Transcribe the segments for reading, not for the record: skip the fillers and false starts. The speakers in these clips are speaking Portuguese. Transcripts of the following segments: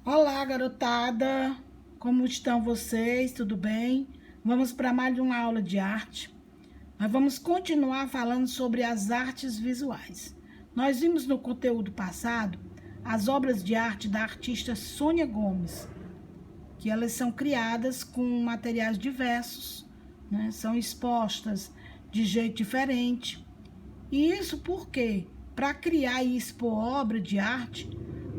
Olá, garotada! Como estão vocês? Tudo bem? Vamos para mais uma aula de arte. Nós vamos continuar falando sobre as artes visuais. Nós vimos no conteúdo passado as obras de arte da artista Sônia Gomes, que elas são criadas com materiais diversos, né? São expostas de jeito diferente. E isso porque, para criar e expor obra de arte,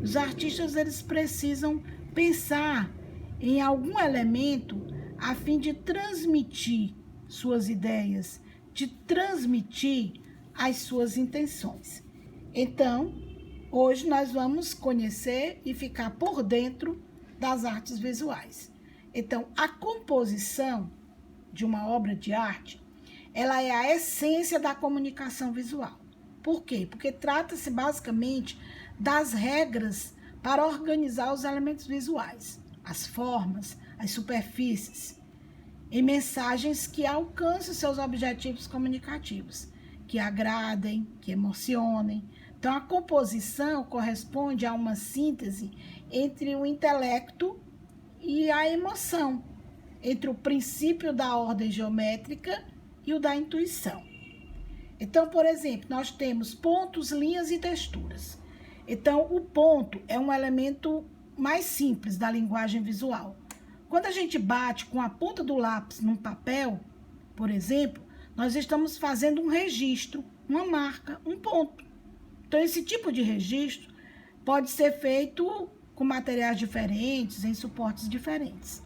os artistas eles precisam pensar em algum elemento a fim de transmitir suas ideias, de transmitir as suas intenções. Então, hoje nós vamos conhecer e ficar por dentro das artes visuais. Então, a composição de uma obra de arte, ela é a essência da comunicação visual. Por quê? Porque trata-se basicamente das regras para organizar os elementos visuais, as formas, as superfícies, em mensagens que alcancem seus objetivos comunicativos, que agradem, que emocionem. Então, a composição corresponde a uma síntese entre o intelecto e a emoção, entre o princípio da ordem geométrica e o da intuição. Então, por exemplo, nós temos pontos, linhas e texturas. Então, o ponto é um elemento mais simples da linguagem visual. Quando a gente bate com a ponta do lápis num papel, por exemplo, nós estamos fazendo um registro, uma marca, um ponto. Então, esse tipo de registro pode ser feito com materiais diferentes, em suportes diferentes.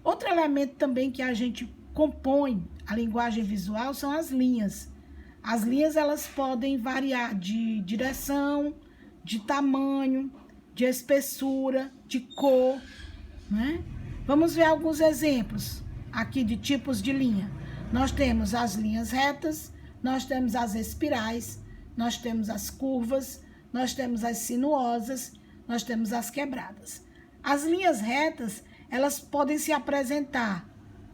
Outro elemento também que a gente compõe a linguagem visual são as linhas. As linhas elas podem variar de direção, de tamanho, de espessura, de cor, né? Vamos ver alguns exemplos aqui de tipos de linha. Nós temos as linhas retas, nós temos as espirais, nós temos as curvas, nós temos as sinuosas, nós temos as quebradas. As linhas retas, elas podem se apresentar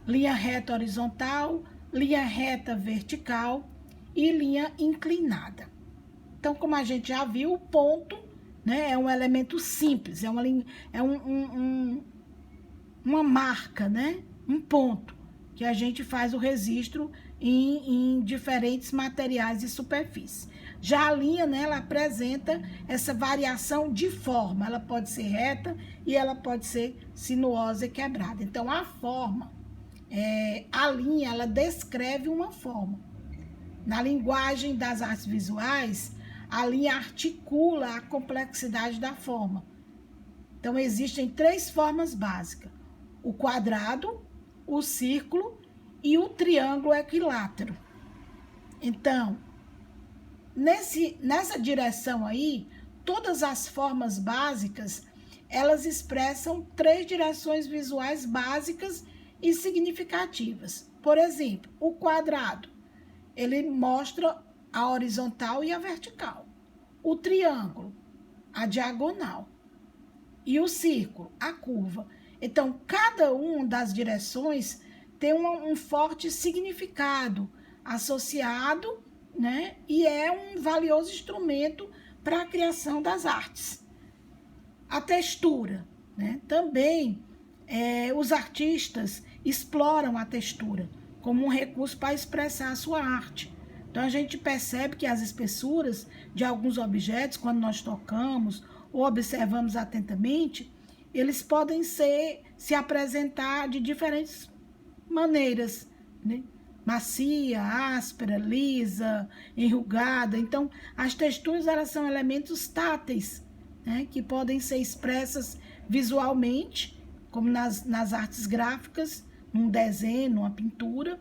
linha reta horizontal, linha reta vertical e linha inclinada. Então, como a gente já viu, o ponto, né, é um elemento simples, é uma marca, né, um ponto, que a gente faz o registro em diferentes materiais e superfícies. Já a linha, né, ela apresenta essa variação de forma, ela pode ser reta e ela pode ser sinuosa e quebrada. Então, a forma, a linha, ela descreve uma forma. Na linguagem das artes visuais, a linha articula a complexidade da forma. Então, existem 3 formas básicas: o quadrado, o círculo e o triângulo equilátero. Então, nessa direção aí, todas as formas básicas, elas expressam 3 direções visuais básicas e significativas. Por exemplo, o quadrado, ele mostra a horizontal e a vertical. O triângulo, a diagonal. E o círculo, a curva. Então, cada uma das direções tem um forte significado associado, né? E é um valioso instrumento para a criação das artes. A textura, né? Também os artistas exploram a textura como um recurso para expressar a sua arte. Então, a gente percebe que as espessuras de alguns objetos, quando nós tocamos ou observamos atentamente, eles podem se apresentar de diferentes maneiras, né? Macia, áspera, lisa, enrugada. Então, as texturas elas são elementos táteis, né? Que podem ser expressas visualmente, como nas artes gráficas, num desenho, numa pintura.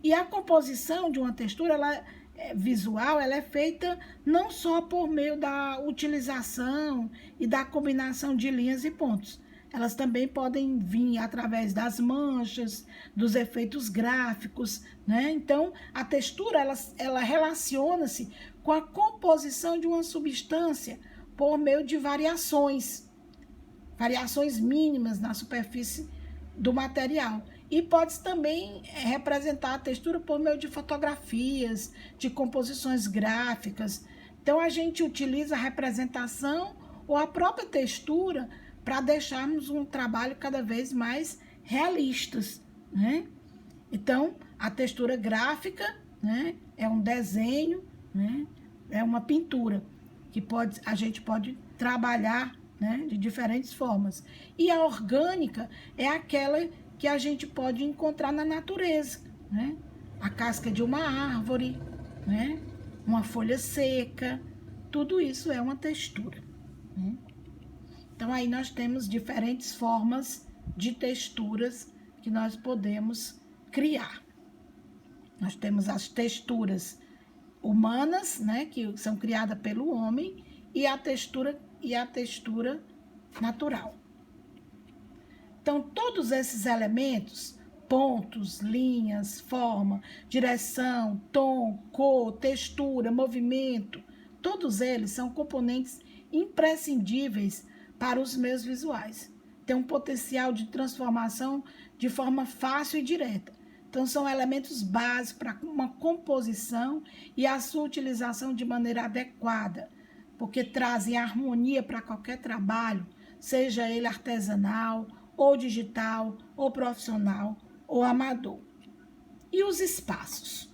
E a composição de uma textura visual, ela é feita não só por meio da utilização e da combinação de linhas e pontos. Elas também podem vir através das manchas, dos efeitos gráficos, né? Então, a textura, ela relaciona-se com a composição de uma substância por meio de variações mínimas na superfície do material. E pode também representar a textura por meio de fotografias, de composições gráficas. Então, a gente utiliza a representação ou a própria textura para deixarmos um trabalho cada vez mais realistas, né? Então, a textura gráfica, né, é um desenho, né, é uma pintura que a gente pode trabalhar, né, de diferentes formas. E a orgânica é aquela que a gente pode encontrar na natureza, né? A casca de uma árvore, né? Uma folha seca, tudo isso é uma textura, né? Então, aí nós temos diferentes formas de texturas que nós podemos criar. Nós temos as texturas humanas, né, que são criadas pelo homem, e a textura natural. Então, todos esses elementos, pontos, linhas, forma, direção, tom, cor, textura, movimento, todos eles são componentes imprescindíveis para os meios visuais. Tem um potencial de transformação de forma fácil e direta. Então, são elementos básicos para uma composição e a sua utilização de maneira adequada, porque trazem harmonia para qualquer trabalho, seja ele artesanal, ou digital, ou profissional, ou amador. E os espaços?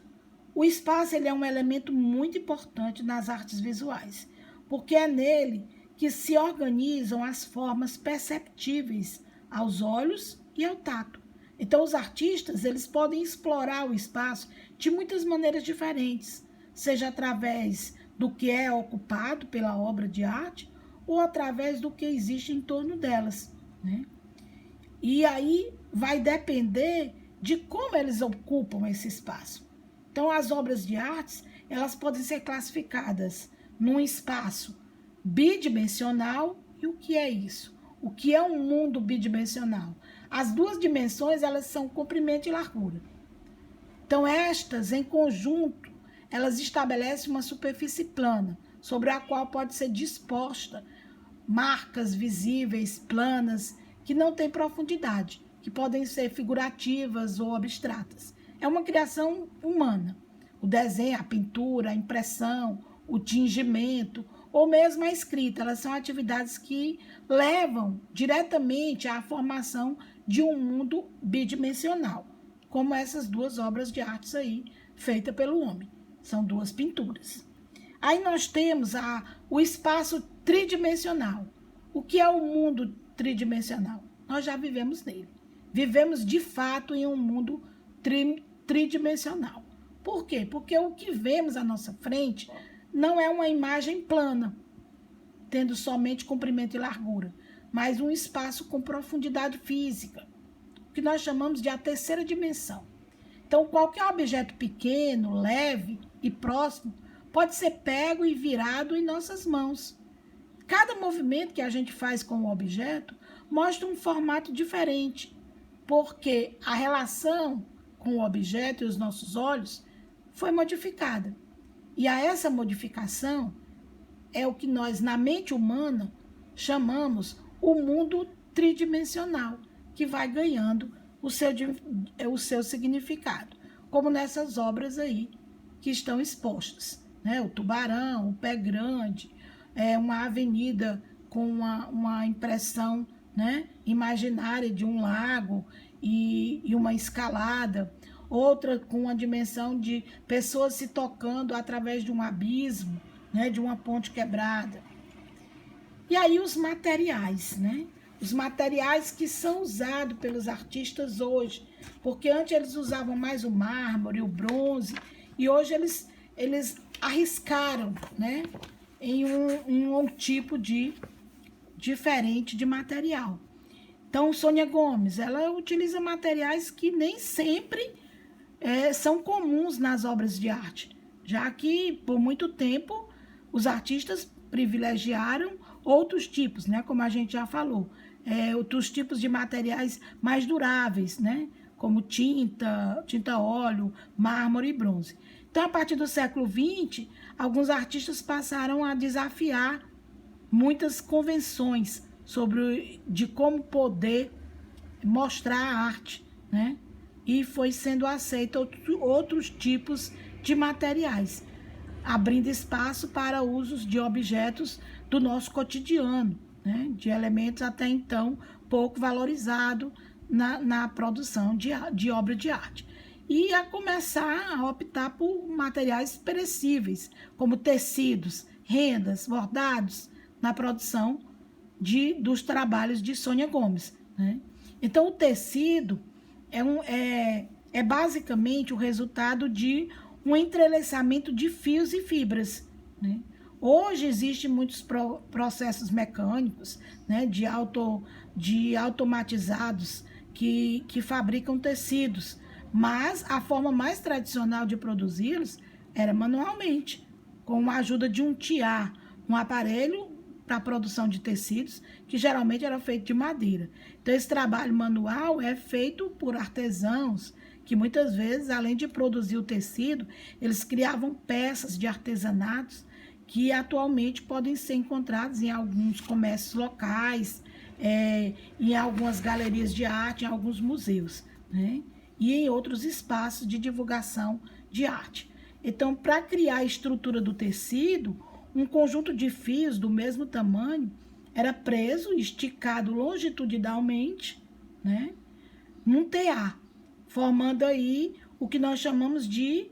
O espaço ele é um elemento muito importante nas artes visuais, porque é nele que se organizam as formas perceptíveis aos olhos e ao tato. Então, os artistas eles podem explorar o espaço de muitas maneiras diferentes, seja através do que é ocupado pela obra de arte ou através do que existe em torno delas, né? E aí vai depender de como eles ocupam esse espaço. Então, as obras de artes, elas podem ser classificadas num espaço bidimensional. E o que é isso? O que é um mundo bidimensional? As duas dimensões, elas são comprimento e largura. Então, estas, em conjunto, elas estabelecem uma superfície plana, sobre a qual pode ser disposta marcas visíveis, planas, que não têm profundidade, que podem ser figurativas ou abstratas. É uma criação humana. O desenho, a pintura, a impressão, o tingimento, ou mesmo a escrita, elas são atividades que levam diretamente à formação de um mundo bidimensional, como essas duas obras de arte aí, feitas pelo homem. São duas pinturas. Aí nós temos o espaço tridimensional. O que é o mundo tridimensional? Nós já vivemos nele. Vivemos, de fato, em um mundo tridimensional. Por quê? Porque o que vemos à nossa frente não é uma imagem plana, tendo somente comprimento e largura, mas um espaço com profundidade física, que nós chamamos de a terceira dimensão. Então, qualquer objeto pequeno, leve e próximo pode ser pego e virado em nossas mãos. Cada movimento que a gente faz com o objeto mostra um formato diferente, porque a relação com o objeto e os nossos olhos foi modificada. E a essa modificação é o que nós, na mente humana, chamamos o mundo tridimensional, que vai ganhando o seu significado, como nessas obras aí que estão expostas, né? O tubarão, o pé grande, uma avenida com uma impressão, né, imaginária de um lago e uma escalada, outra com a dimensão de pessoas se tocando através de um abismo, né, de uma ponte quebrada. E aí os materiais, né? Os materiais que são usados pelos artistas hoje, porque antes eles usavam mais o mármore, o bronze, e hoje eles arriscaram, né, em um tipo diferente de material. Então, Sônia Gomes, ela utiliza materiais que nem sempre são comuns nas obras de arte, já que, por muito tempo, os artistas privilegiaram outros tipos, né, como a gente já falou, outros tipos de materiais mais duráveis, né, como tinta, óleo, mármore e bronze. Então, a partir do século XX, alguns artistas passaram a desafiar muitas convenções de como poder mostrar a arte, né? E foi sendo aceito outros tipos de materiais, abrindo espaço para usos de objetos do nosso cotidiano, né, de elementos até então pouco valorizados na produção de obra de arte. E a começar a optar por materiais perecíveis, como tecidos, rendas, bordados, na produção dos trabalhos de Sônia Gomes, né? Então, o tecido é basicamente o resultado de um entrelaçamento de fios e fibras, né? Hoje existem muitos processos mecânicos, né, de automatizados que fabricam tecidos, mas a forma mais tradicional de produzi-los era manualmente, com a ajuda de um tiar, um aparelho para a produção de tecidos, que geralmente era feito de madeira. Então, esse trabalho manual é feito por artesãos, que muitas vezes, além de produzir o tecido, eles criavam peças de artesanatos que atualmente podem ser encontrados em alguns comércios locais, em algumas galerias de arte, em alguns museus, né? E em outros espaços de divulgação de arte. Então, para criar a estrutura do tecido, um conjunto de fios do mesmo tamanho era preso, esticado longitudinalmente, né, num tear, formando aí o que nós chamamos de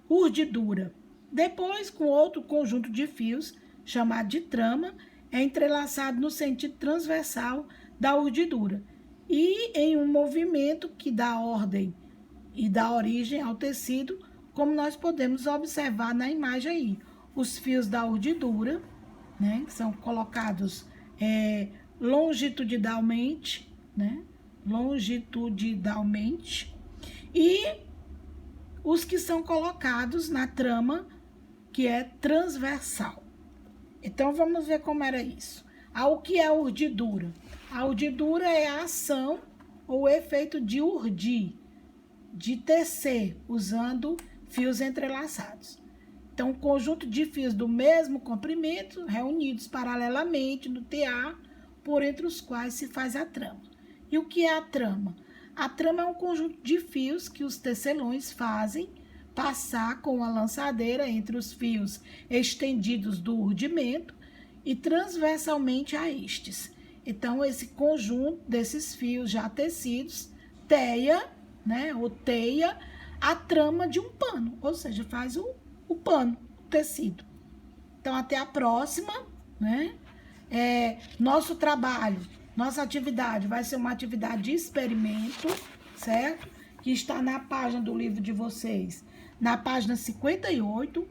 urdidura. Depois, com outro conjunto de fios, chamado de trama, é entrelaçado no sentido transversal da urdidura e em um movimento que dá ordem e dá origem ao tecido, como nós podemos observar na imagem aí. Os fios da urdidura, né, que são colocados longitudinalmente, né, e os que são colocados na trama, que é transversal. Então, vamos ver como era isso. O que é a urdidura? A urdidura é a ação ou o efeito de urdir, de tecer, usando fios entrelaçados. Então, um conjunto de fios do mesmo comprimento, reunidos paralelamente no tear, por entre os quais se faz a trama. E o que é a trama? A trama é um conjunto de fios que os tecelões fazem passar com a lançadeira entre os fios estendidos do urdimento e transversalmente a estes. Então, esse conjunto desses fios já tecidos teia, né, ou teia a trama de um pano, ou seja, faz o pano, o tecido. Então, até a próxima, né? Nosso trabalho, nossa atividade vai ser uma atividade de experimento, certo? Que está na página do livro de vocês, na página 58.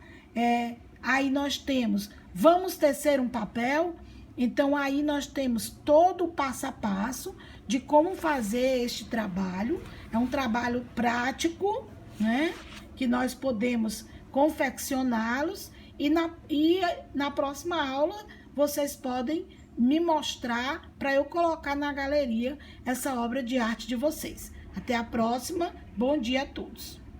Aí nós temos, vamos tecer um papel. Então, aí nós temos todo o passo a passo de como fazer este trabalho. É um trabalho prático, né? Que nós podemos confeccioná-los. E na próxima aula, vocês podem me mostrar para eu colocar na galeria essa obra de arte de vocês. Até a próxima. Bom dia a todos.